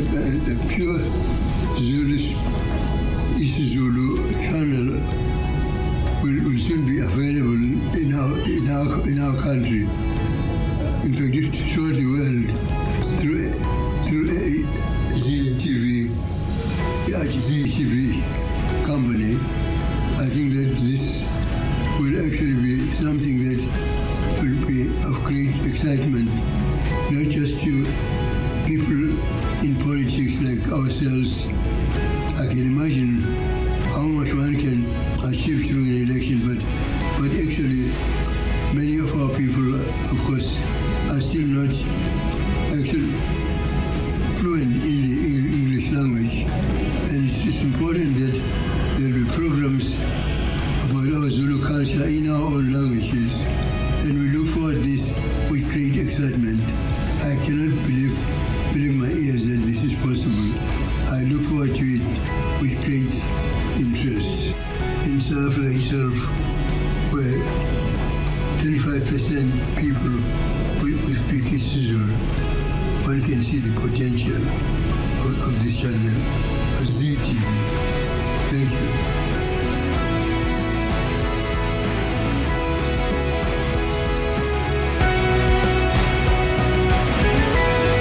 the pure Zulu, isiZulu channel will soon be available in our country. In fact, throughout the world through ZTV, the ZTV company. I think that this will actually be something that will be of great excitement, not just to people in politics like ourselves. I can imagine how much one can achieve during an election, but actually many of our people, of course, are still not actually fluent in the English language, and it's important that there will be programs about our Zulu culture in our own languages, and we look forward to this with great excitement. I cannot believe my ears that this is possible. I look forward to it with great interest. In South Africa itself, where 25% people who speak isiZulu, one can see the potential of this channel.